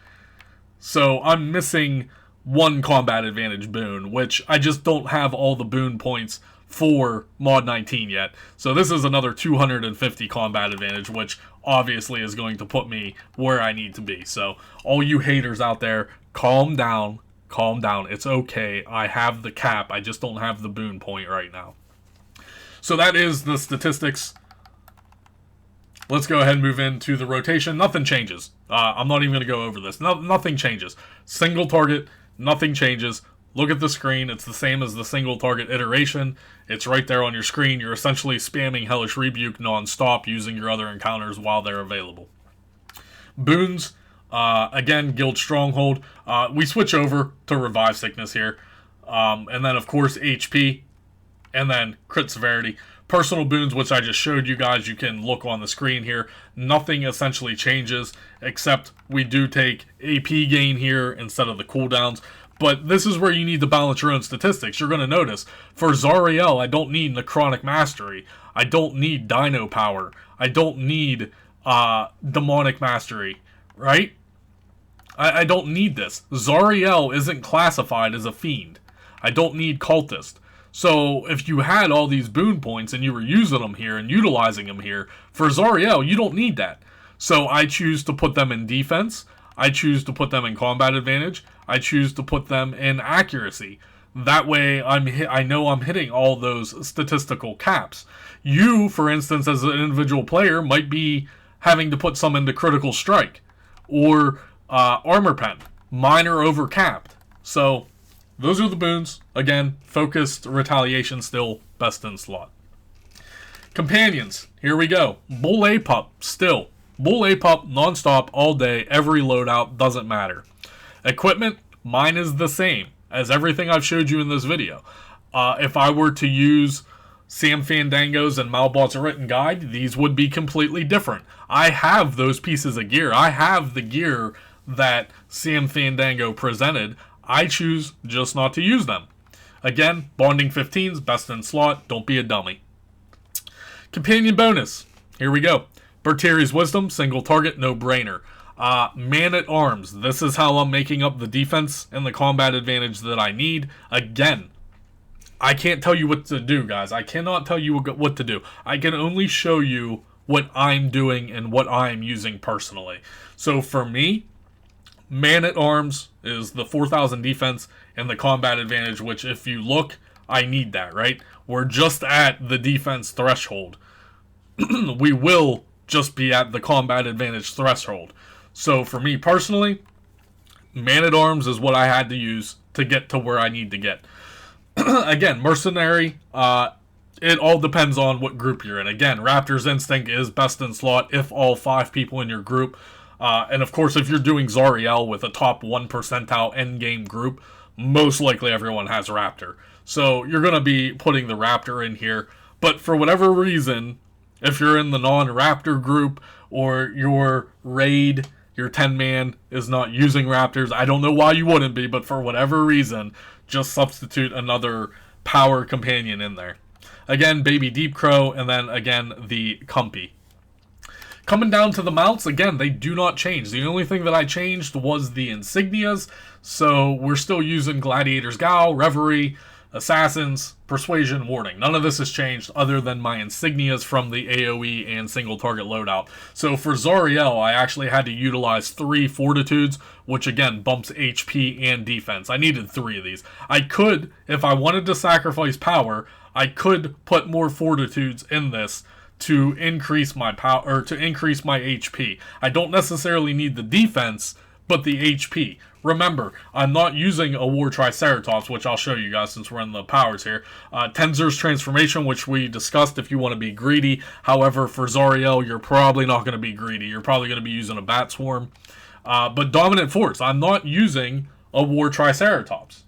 So I'm missing one combat advantage boon, which I just don't have all the boon points for Mod 19 yet. So this is another 250 combat advantage, which obviously is going to put me where I need to be. So all you haters out there, calm down. Calm down. It's okay. I have the cap. I just don't have the boon point right now. So that is the statistics. Let's go ahead and move into the rotation. Nothing changes. I'm not even going to go over this. Nothing changes. Single target. Nothing changes. Look at the screen. It's the same as the single target iteration. It's right there on your screen. You're essentially spamming Hellish Rebuke non-stop using your other encounters while they're available. Boons. Again, Guild Stronghold. We switch over to Revive Sickness here. And then, of course, HP. And then Crit Severity. Personal boons, which I just showed you guys, you can look on the screen here. Nothing essentially changes, except we do take AP gain here instead of the cooldowns. But this is where you need to balance your own statistics. You're going to notice, for Zariel, I don't need Necrotic Mastery. I don't need Dino Power. I don't need Demonic Mastery, right? I don't need this. Zariel isn't classified as a Fiend. I don't need Cultist. So if you had all these boon points and you were using them here and utilizing them here, for Zariel, you don't need that. So I choose to put them in defense. I choose to put them in combat advantage. I choose to put them in accuracy. That way I know I'm hitting all those statistical caps. You, for instance, as an individual player, might be having to put some into critical strike or armor pen. Mine are over capped. So those are the boons. Again, focused retaliation still best in slot. Companions, here we go. Bull A-Pup, still. Bull A-Pup, non-stop, all day, every loadout, doesn't matter. Equipment, mine is the same as everything I've showed you in this video. If I were to use Sam Fandango's and Malbot's written guide, these would be completely different. I have those pieces of gear. I have the gear that Sam Fandango presented. I choose just not to use them. Again, Bonding 15s, best in slot, don't be a dummy. Companion bonus, here we go. Berteri's Wisdom, single target, no brainer. Man at Arms, this is how I'm making up the defense and the combat advantage that I need. Again, I can't tell you what to do, guys. I cannot tell you what to do. I can only show you what I'm doing and what I'm using personally. So for me, Man at Arms is the 4,000 defense and the combat advantage, which if you look, I need that, right? We're just at the defense threshold. We will just be at the combat advantage threshold. So for me personally, Man at Arms is what I had to use to get to where I need to get. Again, Mercenary, it all depends on what group you're in. Again, Raptor's Instinct is best in slot if all 5 people in your group. And of course, if you're doing Zariel with a top 1 percentile endgame group, most likely everyone has Raptor. So you're going to be putting the Raptor in here. But for whatever reason, if you're in the non-Raptor group or your raid, your 10-man is not using Raptors, I don't know why you wouldn't be, but for whatever reason, just substitute another power companion in there. Again, Baby Deep Crow, and then again, the Cumpy. Coming down to the mounts, again, they do not change. The only thing that I changed was the insignias, so we're still using Gladiator's Gal, Reverie, Assassins, Persuasion, Warning. None of this has changed other than my insignias from the AoE and single target loadout. So for Zariel, I actually had to utilize 3 Fortitudes, which again bumps HP and defense. I needed 3 of these. I could, if I wanted to sacrifice power, I could put more Fortitudes in this to increase my power, or to increase my HP. I don't necessarily need the defense, but the HP. Remember, I'm not using a War Triceratops, which I'll show you guys since we're in the powers here. Tenzur's Transformation, which we discussed if you want to be greedy. However, for Zariel, you're probably not going to be greedy. You're probably going to be using a Bat Swarm. But Dominant Force, I'm not using a War Triceratops.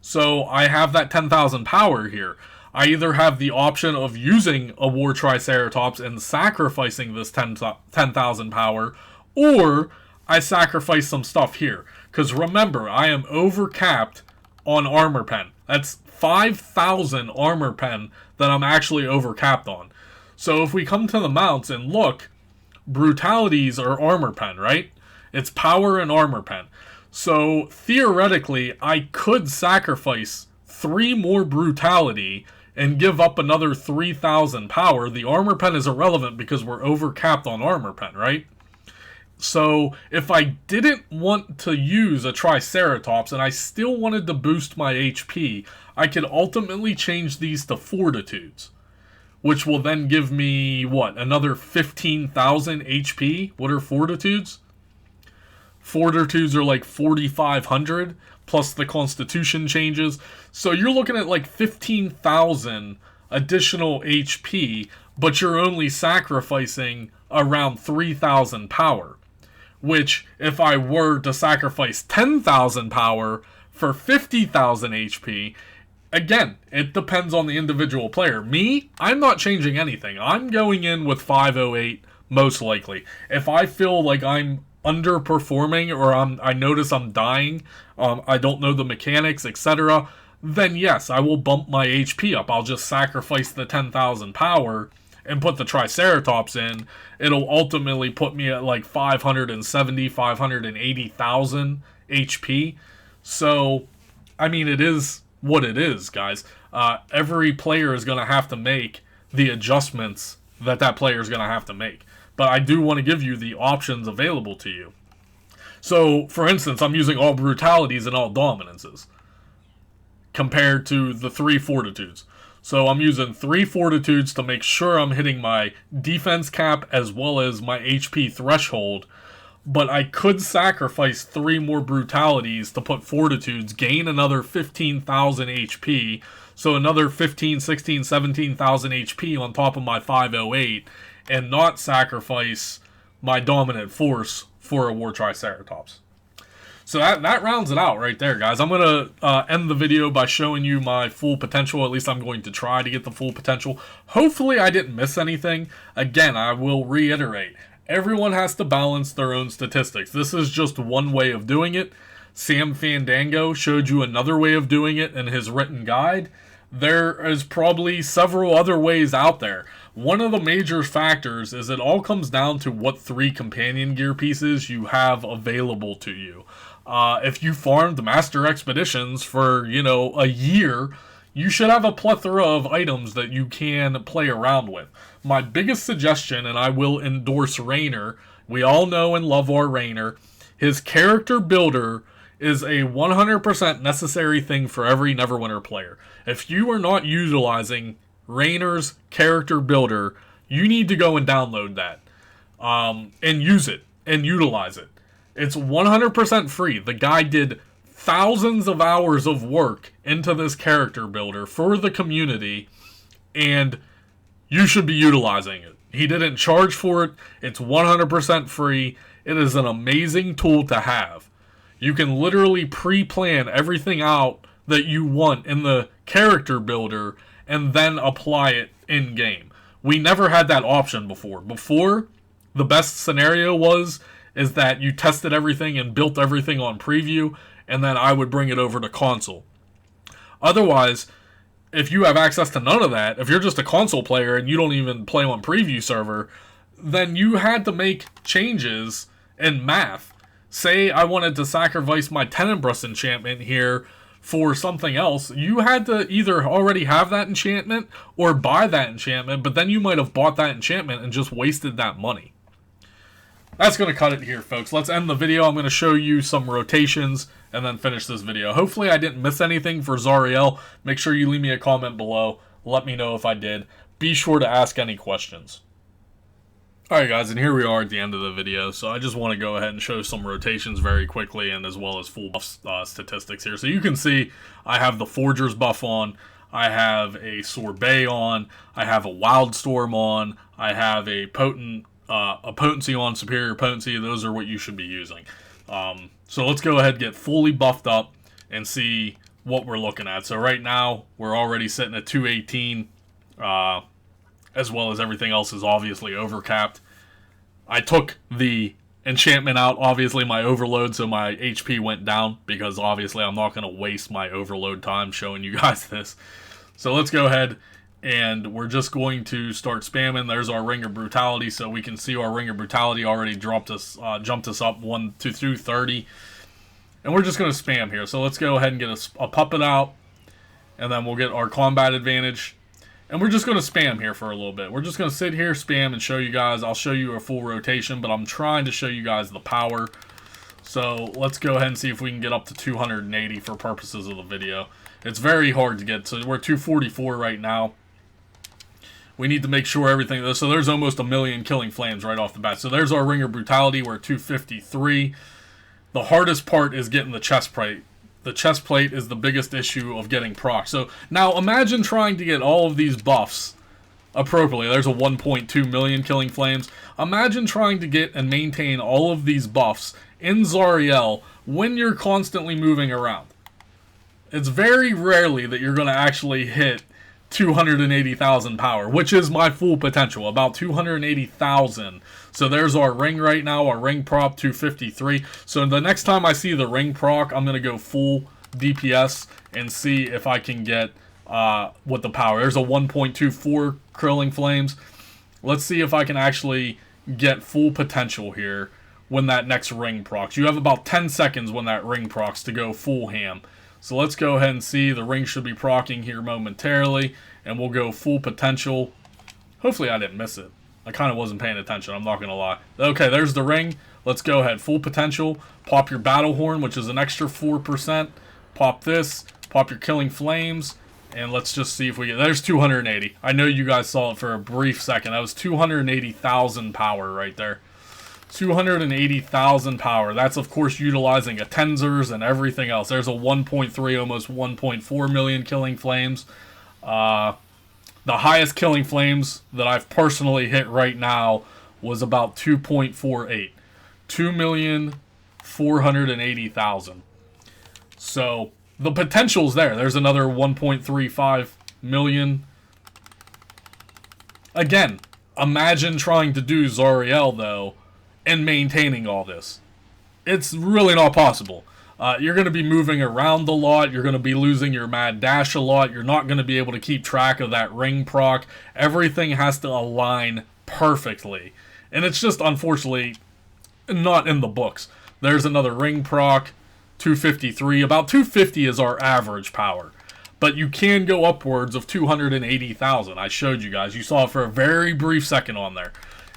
So I have that 10,000 power here. I either have the option of using a War Triceratops and sacrificing this 10,000 power, or I sacrifice some stuff here. Because remember, I am overcapped on armor pen. That's 5,000 armor pen that I'm actually overcapped on. So if we come to the mounts and look, brutalities are armor pen, right? It's power and armor pen. So theoretically, I could sacrifice 3 more brutality and give up another 3,000 power. The armor pen is irrelevant because we're overcapped on armor pen, right? So if I didn't want to use a Triceratops and I still wanted to boost my HP, I could ultimately change these to Fortitudes, which will then give me, what, another 15,000 HP? What are Fortitudes? Fortitudes are like 4,500, plus the Constitution changes. So you're looking at like 15,000 additional HP, but you're only sacrificing around 3,000 power. Which, if I were to sacrifice 10,000 power for 50,000 HP, again, it depends on the individual player. Me, I'm not changing anything. I'm going in with 508 most likely. If I feel like I'm underperforming or I notice I'm dying, I don't know the mechanics, etc., then yes, I will bump my HP up. I'll just sacrifice the 10,000 power and put the Triceratops in. It'll ultimately put me at like 570, 580,000 HP. So, I mean, it is what it is, guys. Every player is going to have to make the adjustments that player is going to have to make. But I do want to give you the options available to you. So, for instance, I'm using all brutalities and all dominances compared to the 3 fortitudes. So I'm using 3 fortitudes to make sure I'm hitting my defense cap as well as my HP threshold. But I could sacrifice 3 more brutalities to put fortitudes, gain another 15,000 HP. So another 15, 16, 17,000 HP on top of my 508. And not sacrifice my dominant force for a War Triceratops. So that rounds it out right there, guys. I'm going to end the video by showing you my full potential. At least I'm going to try to get the full potential. Hopefully I didn't miss anything. Again, I will reiterate. Everyone has to balance their own statistics. This is just one way of doing it. Sam Fandango showed you another way of doing it in his written guide. There is probably several other ways out there. One of the major factors is it all comes down to what 3 companion gear pieces you have available to you. If you farmed Master Expeditions for, a year, you should have a plethora of items that you can play around with. My biggest suggestion, and I will endorse Raynor, we all know and love our Raynor, his character builder is a 100% necessary thing for every Neverwinter player. If you are not utilizing Raynor's character builder, you need to go and download that and use it and utilize it. It's 100% free. The guy did thousands of hours of work into this character builder for the community, and you should be utilizing it. He didn't charge for it. It's 100% free. It is an amazing tool to have. You can literally pre-plan everything out that you want in the character builder and then apply it in-game. We never had that option before. Before, the best scenario is that you tested everything and built everything on preview, and then I would bring it over to console. Otherwise, if you have access to none of that, if you're just a console player and you don't even play on preview server, then you had to make changes in math. Say I wanted to sacrifice my Tenebrous enchantment here for something else, you had to either already have that enchantment or buy that enchantment, but then you might have bought that enchantment and just wasted that money. That's going to cut it here, folks. Let's end the video. I'm going to show you some rotations and then finish this video. Hopefully I didn't miss anything for Zariel. Make sure you leave me a comment below. Let me know if I did. Be sure to ask any questions. Alright guys, and here we are at the end of the video, so I just want to go ahead and show some rotations very quickly and as well as full buff statistics here. So you can see I have the Forger's buff on, I have a Sorbet on, I have a Wildstorm on, I have a Potency on, Superior Potency. Those are what you should be using. So let's go ahead and get fully buffed up and see what we're looking at. So right now, we're already sitting at 218, as well as everything else is obviously overcapped. I took the enchantment out, obviously my overload, so my HP went down, because obviously I'm not going to waste my overload time showing you guys this. So let's go ahead, and we're just going to start spamming. There's our Ring of Brutality, so we can see our Ring of Brutality already jumped us up 1 to 30. And we're just going to spam here. So let's go ahead and get a puppet out, and then we'll get our combat advantage. And we're just going to spam here for a little bit. We're just going to sit here, spam, and show you guys. I'll show you a full rotation, but I'm trying to show you guys the power. So let's go ahead and see if we can get up to 280 for purposes of the video. It's very hard to get. So we're 244 right now. We need to make sure everything... So there's almost 1 million killing flames right off the bat. So there's our Ring of Brutality. We're at 253. The hardest part is getting the chest plate. The chest plate is the biggest issue of getting proc. So now imagine trying to get all of these buffs appropriately. There's a 1.2 million killing flames. Imagine trying to get and maintain all of these buffs in Zariel when you're constantly moving around. It's very rarely that you're going to actually hit 280,000 power, which is my full potential, about 280,000. So there's our ring right now, our ring prop 253. So the next time I see the ring proc, I'm going to go full DPS and see if I can get what the power. There's a 1.24 Krilling Flames. Let's see if I can actually get full potential here when that next ring procs. You have about 10 seconds when that ring procs to go full ham. So let's go ahead and see. The ring should be proccing here momentarily, and we'll go full potential. Hopefully I didn't miss it. I kind of wasn't paying attention, I'm not going to lie. Okay, there's the ring. Let's go ahead. Full potential. Pop your battle horn, which is an extra 4%. Pop this. Pop your killing flames. And let's just see if we get... There's 280. I know you guys saw it for a brief second. That was 280,000 power right there. 280,000 power. That's, of course, utilizing a Tensors and everything else. There's a 1.3, almost 1.4 million killing flames. The highest killing flames that I've personally hit right now was about 2.48. 2,480,000. So... the potential's there. There's another 1.35 million. Again, imagine trying to do Zariel, though, and maintaining all this. It's really not possible. You're going to be moving around a lot. You're going to be losing your mad dash a lot. You're not going to be able to keep track of that ring proc. Everything has to align perfectly. And it's just, unfortunately, not in the books. There's another ring proc. 253. About 250 is our average power. But you can go upwards of 280,000. I showed you guys. You saw it for a very brief second on there.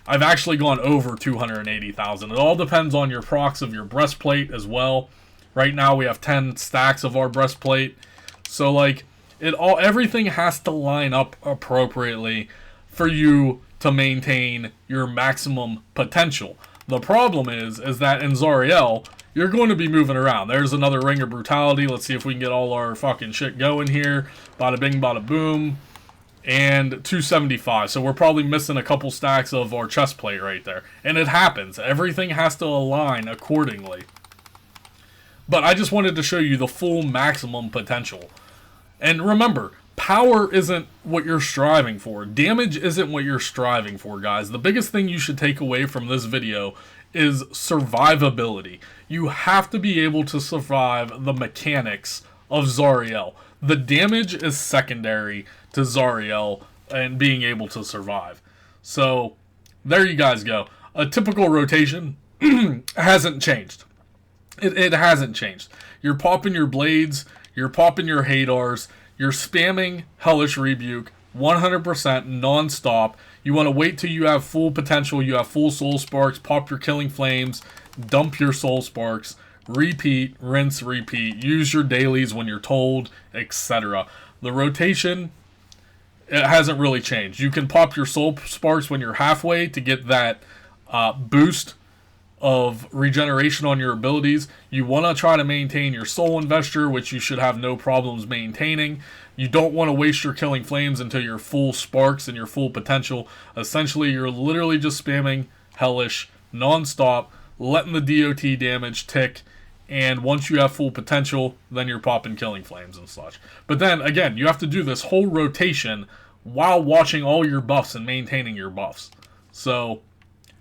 I've actually gone over 280,000. It all depends on your procs of your breastplate as well. Right now we have 10 stacks of our breastplate. So like everything has to line up appropriately for you to maintain your maximum potential. The problem is that in Zariel, you're going to be moving around. There's another Ring of Brutality. Let's see if we can get all our fucking shit going here. Bada bing, bada boom. And 275. So we're probably missing a couple stacks of our chest plate right there. And it happens. Everything has to align accordingly. But I just wanted to show you the full maximum potential. And remember, power isn't what you're striving for. Damage isn't what you're striving for, guys. The biggest thing you should take away from this video is survivability. You have to be able to survive the mechanics of Zariel. The damage is secondary to Zariel and being able to survive. So, there you guys go. A typical rotation hasn't changed. It hasn't changed. You're popping your blades, you're popping your Hadars, you're spamming Hellish Rebuke 100% non-stop. You want to wait till you have full potential, you have full soul sparks, pop your killing flames, dump your soul sparks, repeat, rinse, repeat, use your dailies when you're told, etc. The rotation, it hasn't really changed. You can pop your soul sparks when you're halfway to get that boost of regeneration on your abilities. You want to try to maintain your soul investor, which you should have no problems maintaining. You don't want to waste your killing flames until you're full sparks and your full potential. Essentially, you're literally just spamming Hellish non-stop, letting the DOT damage tick, and once you have full potential, then you're popping killing flames and such. But then, again, you have to do this whole rotation while watching all your buffs and maintaining your buffs. So,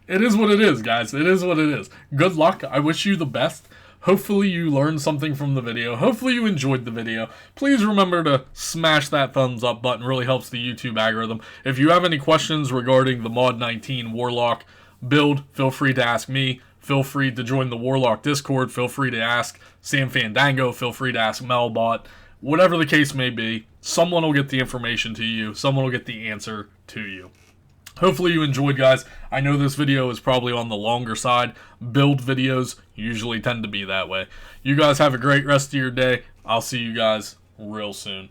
it is what it is, guys. It is what it is. Good luck. I wish you the best. Hopefully you learned something from the video. Hopefully you enjoyed the video. Please remember to smash that thumbs up button. It really helps the YouTube algorithm. If you have any questions regarding the Mod 19 Warlock build, feel free to ask me. Feel free to join the Warlock Discord. Feel free to ask Sam Fandango. Feel free to ask Melbot. Whatever the case may be, someone will get the information to you. Someone will get the answer to you. Hopefully you enjoyed, guys. I know this video is probably on the longer side. Build videos usually tend to be that way. You guys have a great rest of your day. I'll see you guys real soon.